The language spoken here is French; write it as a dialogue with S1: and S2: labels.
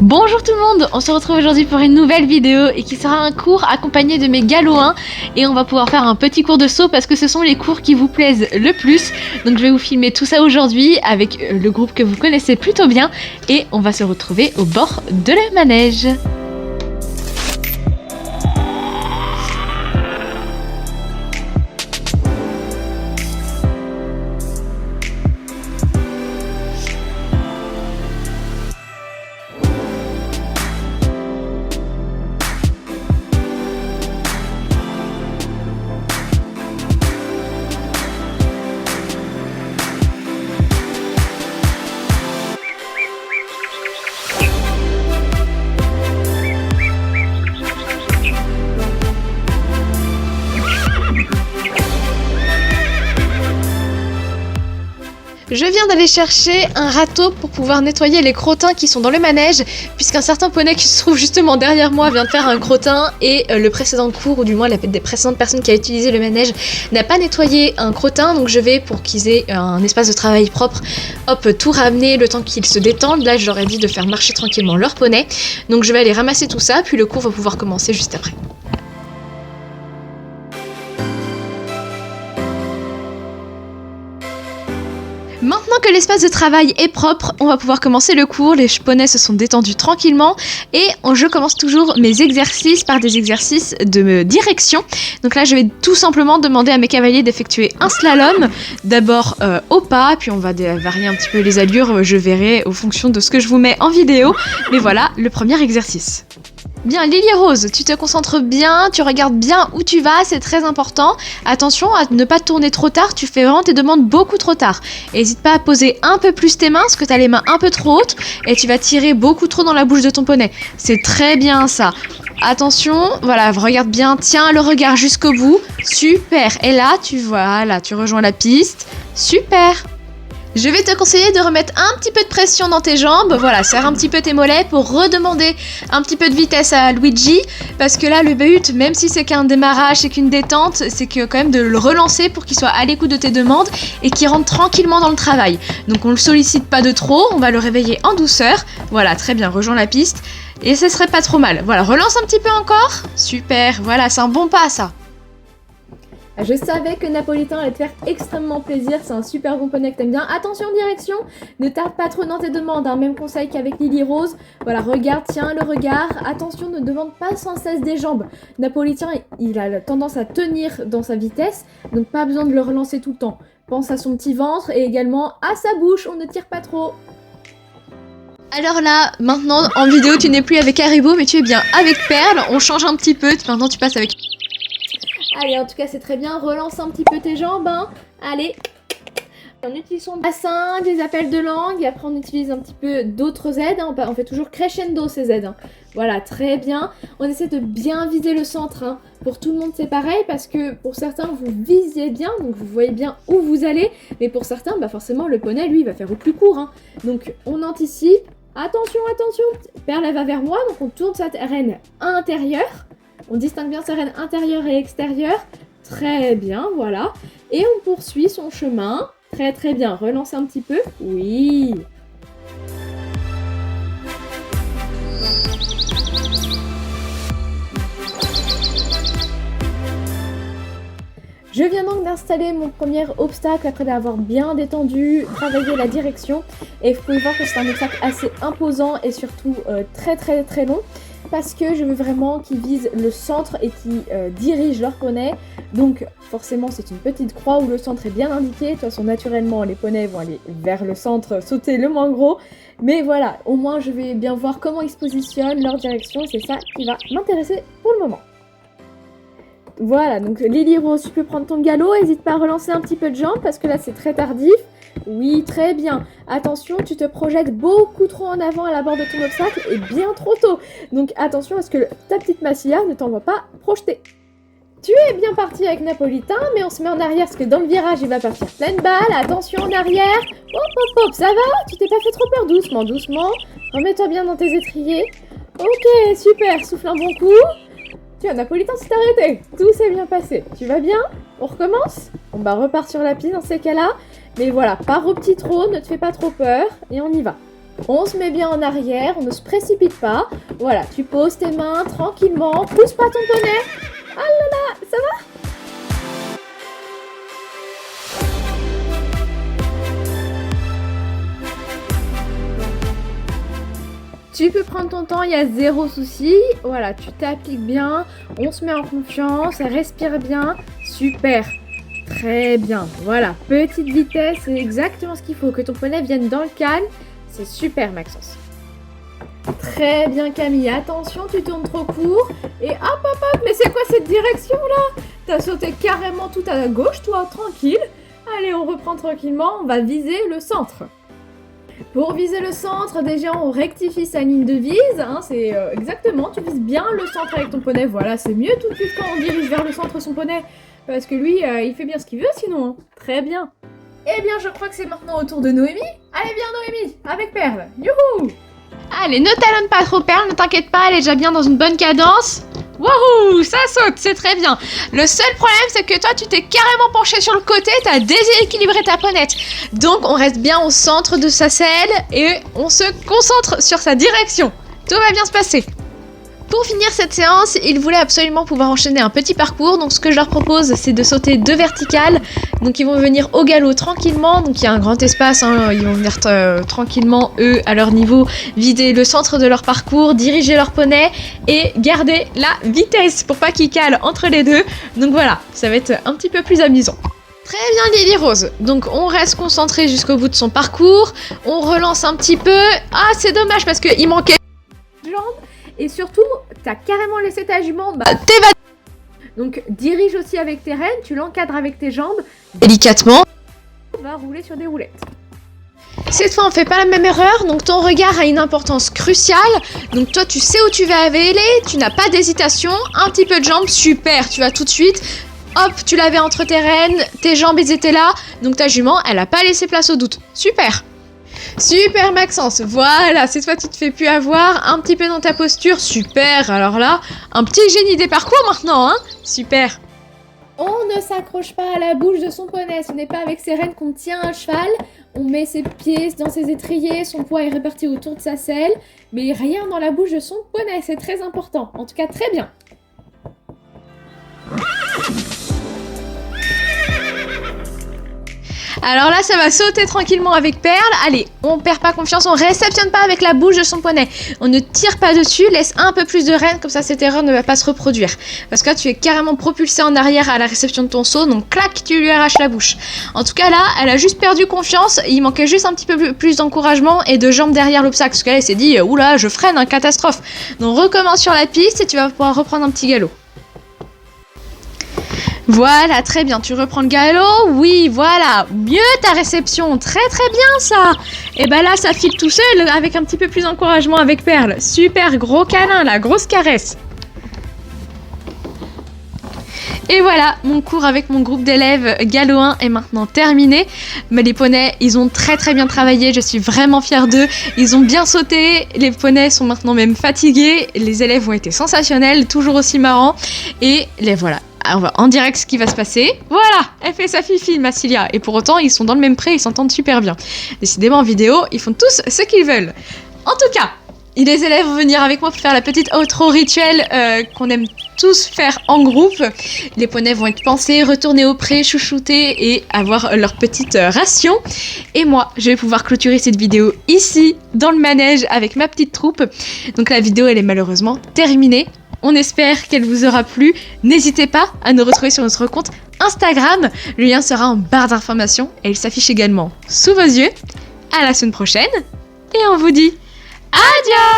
S1: Bonjour tout le monde, on se retrouve aujourd'hui pour une nouvelle vidéo et qui sera un cours accompagné de mes Gallo-1 et on va pouvoir faire un petit cours de saut parce que ce sont les cours qui vous plaisent le plus. Donc je vais vous filmer tout ça aujourd'hui avec le groupe que vous connaissez plutôt bien et on va se retrouver au bord de la manège. Je viens d'aller chercher un râteau pour pouvoir nettoyer les crottins qui sont dans le manège, puisqu'un certain poney qui se trouve justement derrière moi vient de faire un crottin et le précédent cours, ou du moins des précédentes personnes qui a utilisé le manège, n'a pas nettoyé un crottin, donc je vais, pour qu'ils aient un espace de travail propre, tout ramener le temps qu'ils se détendent. Là je leur ai dit de faire marcher tranquillement leur poney, donc je vais aller ramasser tout ça, puis le cours va pouvoir commencer juste après. Maintenant que l'espace de travail est propre, on va pouvoir commencer le cours. Les poneys se sont détendus tranquillement et je commence toujours mes exercices par des exercices de direction. Donc là, je vais tout simplement demander à mes cavaliers d'effectuer un slalom, d'abord au pas, puis on va varier un petit peu les allures, je verrai au fonction de ce que je vous mets en vidéo. Mais voilà, le premier exercice. Bien, Lily Rose, tu te concentres bien, tu regardes bien où tu vas, c'est très important. Attention à ne pas tourner trop tard, tu fais vraiment tes demandes beaucoup trop tard. N'hésite pas à poser un peu plus tes mains, parce que tu as les mains un peu trop hautes, et tu vas tirer beaucoup trop dans la bouche de ton poney. C'est très bien ça. Attention, voilà, regarde bien, tiens le regard jusqu'au bout, super. Et là, tu rejoins la piste, super. Je vais te conseiller de remettre un petit peu de pression dans tes jambes, voilà, serre un petit peu tes mollets pour redemander un petit peu de vitesse à Luigi, parce que là le but, même si c'est qu'un démarrage, c'est qu'une détente, c'est que quand même de le relancer pour qu'il soit à l'écoute de tes demandes et qu'il rentre tranquillement dans le travail. Donc on le sollicite pas de trop, on va le réveiller en douceur, voilà, très bien, rejoins la piste, et ce serait pas trop mal. Voilà, relance un petit peu encore, super, voilà, c'est un bon pas ça.
S2: Je savais que Napolitain allait te faire extrêmement plaisir, c'est un super bon poney que t'aimes bien. Attention direction, ne tarde pas trop dans tes demandes, hein. Même conseil qu'avec Lily Rose. Voilà, regarde, tiens le regard, attention, ne demande pas sans cesse des jambes. Napolitain, il a tendance à tenir dans sa vitesse, donc pas besoin de le relancer tout le temps. Pense à son petit ventre et également à sa bouche, on ne tire pas trop.
S1: Alors là, maintenant en vidéo tu n'es plus avec Haribo mais tu es bien avec Perle, on change un petit peu, maintenant tu passes avec...
S2: Allez, en tout cas, c'est très bien. Relance un petit peu tes jambes, hein. Allez. On utilise son bassin, des appels de langue, et après on utilise un petit peu d'autres aides. Hein. On fait toujours crescendo ces aides. Hein. Voilà, très bien. On essaie de bien viser le centre. Hein. Pour tout le monde, c'est pareil, parce que pour certains, vous visez bien, donc vous voyez bien où vous allez. Mais pour certains, bah forcément, le poney, lui, il va faire au plus court. Hein. Donc, on anticipe. Attention, attention. Perle, elle va vers moi, donc on tourne sa reine intérieure. On distingue bien sa reine intérieure et extérieure. Très bien, voilà. Et on poursuit son chemin. Très très bien. Relance un petit peu. Oui. Je viens donc d'installer mon premier obstacle après d'avoir bien détendu, travaillé la direction. Et vous pouvez voir que c'est un obstacle assez imposant et surtout très très très long. Parce que je veux vraiment qu'ils visent le centre et qu'ils dirigent leur poney. Donc forcément c'est une petite croix où le centre est bien indiqué. De toute façon naturellement les poneys vont aller vers le centre, sauter le moins gros. Mais voilà, au moins je vais bien voir comment ils se positionnent, leur direction. Et c'est ça qui va m'intéresser pour le moment. Voilà, donc Lily Rose, tu peux prendre ton galop. N'hésite pas à relancer un petit peu de jambes parce que là c'est très tardif. Oui, très bien. Attention, tu te projettes beaucoup trop en avant à la barre de ton obstacle et bien trop tôt. Donc attention à ce que ta petite Massilia ne t'envoie pas projeter. Tu es bien parti avec Napolitain, mais on se met en arrière parce que dans le virage, il va partir pleine balle. Attention en arrière. Hop, hop, hop, ça va? Tu t'es pas fait trop peur? Doucement, doucement. Remets-toi bien dans tes étriers. Ok, super. Souffle un bon coup. Tiens, Napolitain s'est arrêté. Tout s'est bien passé. Tu vas bien? On recommence? On repart sur la piste dans ces cas-là. Mais voilà, pars au petit trot, ne te fais pas trop peur, et on y va. On se met bien en arrière, on ne se précipite pas. Voilà, tu poses tes mains tranquillement, pousse pas ton poney. Ah là là, ça va? Tu peux prendre ton temps, il y a zéro souci. Voilà, tu t'appliques bien, on se met en confiance, respire bien. Super, très bien. Voilà, petite vitesse, c'est exactement ce qu'il faut. Que ton poney vienne dans le calme, c'est super Maxence. Très bien Camille, attention, tu tournes trop court. Et hop hop hop, mais c'est quoi cette direction là? T'as sauté carrément tout à gauche toi, tranquille. Allez, on reprend tranquillement, on va viser le centre. Pour viser le centre, déjà on rectifie sa ligne de vise, hein, c'est exactement, tu vises bien le centre avec ton poney, voilà, c'est mieux tout de suite quand on dirige vers le centre son poney, parce que lui, il fait bien ce qu'il veut sinon, hein. Très bien. Eh bien, je crois que c'est maintenant au tour de Noémie. Allez, viens Noémie, avec Perle, youhou!
S1: Allez, ne talonne pas trop Perle, ne t'inquiète pas, elle est déjà bien dans une bonne cadence. Wouhou, ça saute, c'est très bien. Le seul problème, c'est que toi, tu t'es carrément penché sur le côté, t'as déséquilibré ta ponette. Donc, on reste bien au centre de sa selle et on se concentre sur sa direction. Tout va bien se passer. Pour finir cette séance, ils voulaient absolument pouvoir enchaîner un petit parcours. Donc, ce que je leur propose, c'est de sauter 2 verticales. Donc, ils vont venir au galop tranquillement. Donc, il y a un grand espace. Hein. Ils vont venir tranquillement, eux, à leur niveau, vider le centre de leur parcours, diriger leur poney et garder la vitesse pour pas qu'ils calent entre les deux. Donc, voilà, ça va être un petit peu plus amusant. Très bien Lily Rose, donc on reste concentré jusqu'au bout de son parcours, on relance un petit peu. Ah, c'est dommage parce qu'il manquait
S2: jambes. Et surtout, t'as carrément laissé ta jument
S1: t'évader.
S2: Donc dirige aussi avec tes rênes, tu l'encadres avec tes jambes.
S1: Délicatement.
S2: On va rouler sur des roulettes.
S1: Cette fois, on fait pas la même erreur, donc ton regard a une importance cruciale. Donc toi, tu sais où tu vas aller, tu n'as pas d'hésitation, un petit peu de jambes, super, tu vas tout de suite. Hop, tu l'avais entre tes rênes, tes jambes elles étaient là, donc ta jument, elle a pas laissé place au doute. Super. Super Maxence, voilà, cette fois tu te fais plus avoir, un petit peu dans ta posture, super, alors là, un petit génie des parcours maintenant, hein, super.
S2: On ne s'accroche pas à la bouche de son poney, ce n'est pas avec ses rênes qu'on tient un cheval, on met ses pieds dans ses étriers, son poids est réparti autour de sa selle, mais rien dans la bouche de son poney, c'est très important, en tout cas très bien.
S1: Alors là, ça va sauter tranquillement avec Perle. Allez, on perd pas confiance, on réceptionne pas avec la bouche de son poney. On ne tire pas dessus, laisse un peu plus de rênes, comme ça cette erreur ne va pas se reproduire. Parce que là, tu es carrément propulsé en arrière à la réception de ton saut, donc clac, tu lui arraches la bouche. En tout cas là, elle a juste perdu confiance, il manquait juste un petit peu plus d'encouragement et de jambes derrière l'obstacle. Parce qu'elle s'est dit, oula, je freine, hein, catastrophe. Donc recommence sur la piste et tu vas pouvoir reprendre un petit galop. Voilà, très bien, tu reprends le galop, oui, voilà, mieux ta réception, très très bien ça. Et ben là, ça file tout seul avec un petit peu plus d'encouragement avec Perle. Super, gros câlin, la grosse caresse. Et voilà, mon cours avec mon groupe d'élèves Galop 1 est maintenant terminé. Mais les poneys, ils ont très très bien travaillé, je suis vraiment fière d'eux. Ils ont bien sauté, les poneys sont maintenant même fatigués, les élèves ont été sensationnels, toujours aussi marrants. Et les voilà. On va en direct ce qui va se passer. Voilà, elle fait sa fifi, Massilia. Et pour autant, ils sont dans le même pré, ils s'entendent super bien. Décidément, en vidéo, ils font tous ce qu'ils veulent. En tout cas, les élèves vont venir avec moi pour faire la petite outro rituelle qu'on aime tous faire en groupe. Les poneys vont être pansés, retourner au pré, chouchouter et avoir leur petite ration. Et moi, je vais pouvoir clôturer cette vidéo ici, dans le manège, avec ma petite troupe. Donc la vidéo, elle est malheureusement terminée. On espère qu'elle vous aura plu. N'hésitez pas à nous retrouver sur notre compte Instagram. Le lien sera en barre d'informations et il s'affiche également sous vos yeux. À la semaine prochaine et on vous dit adieu!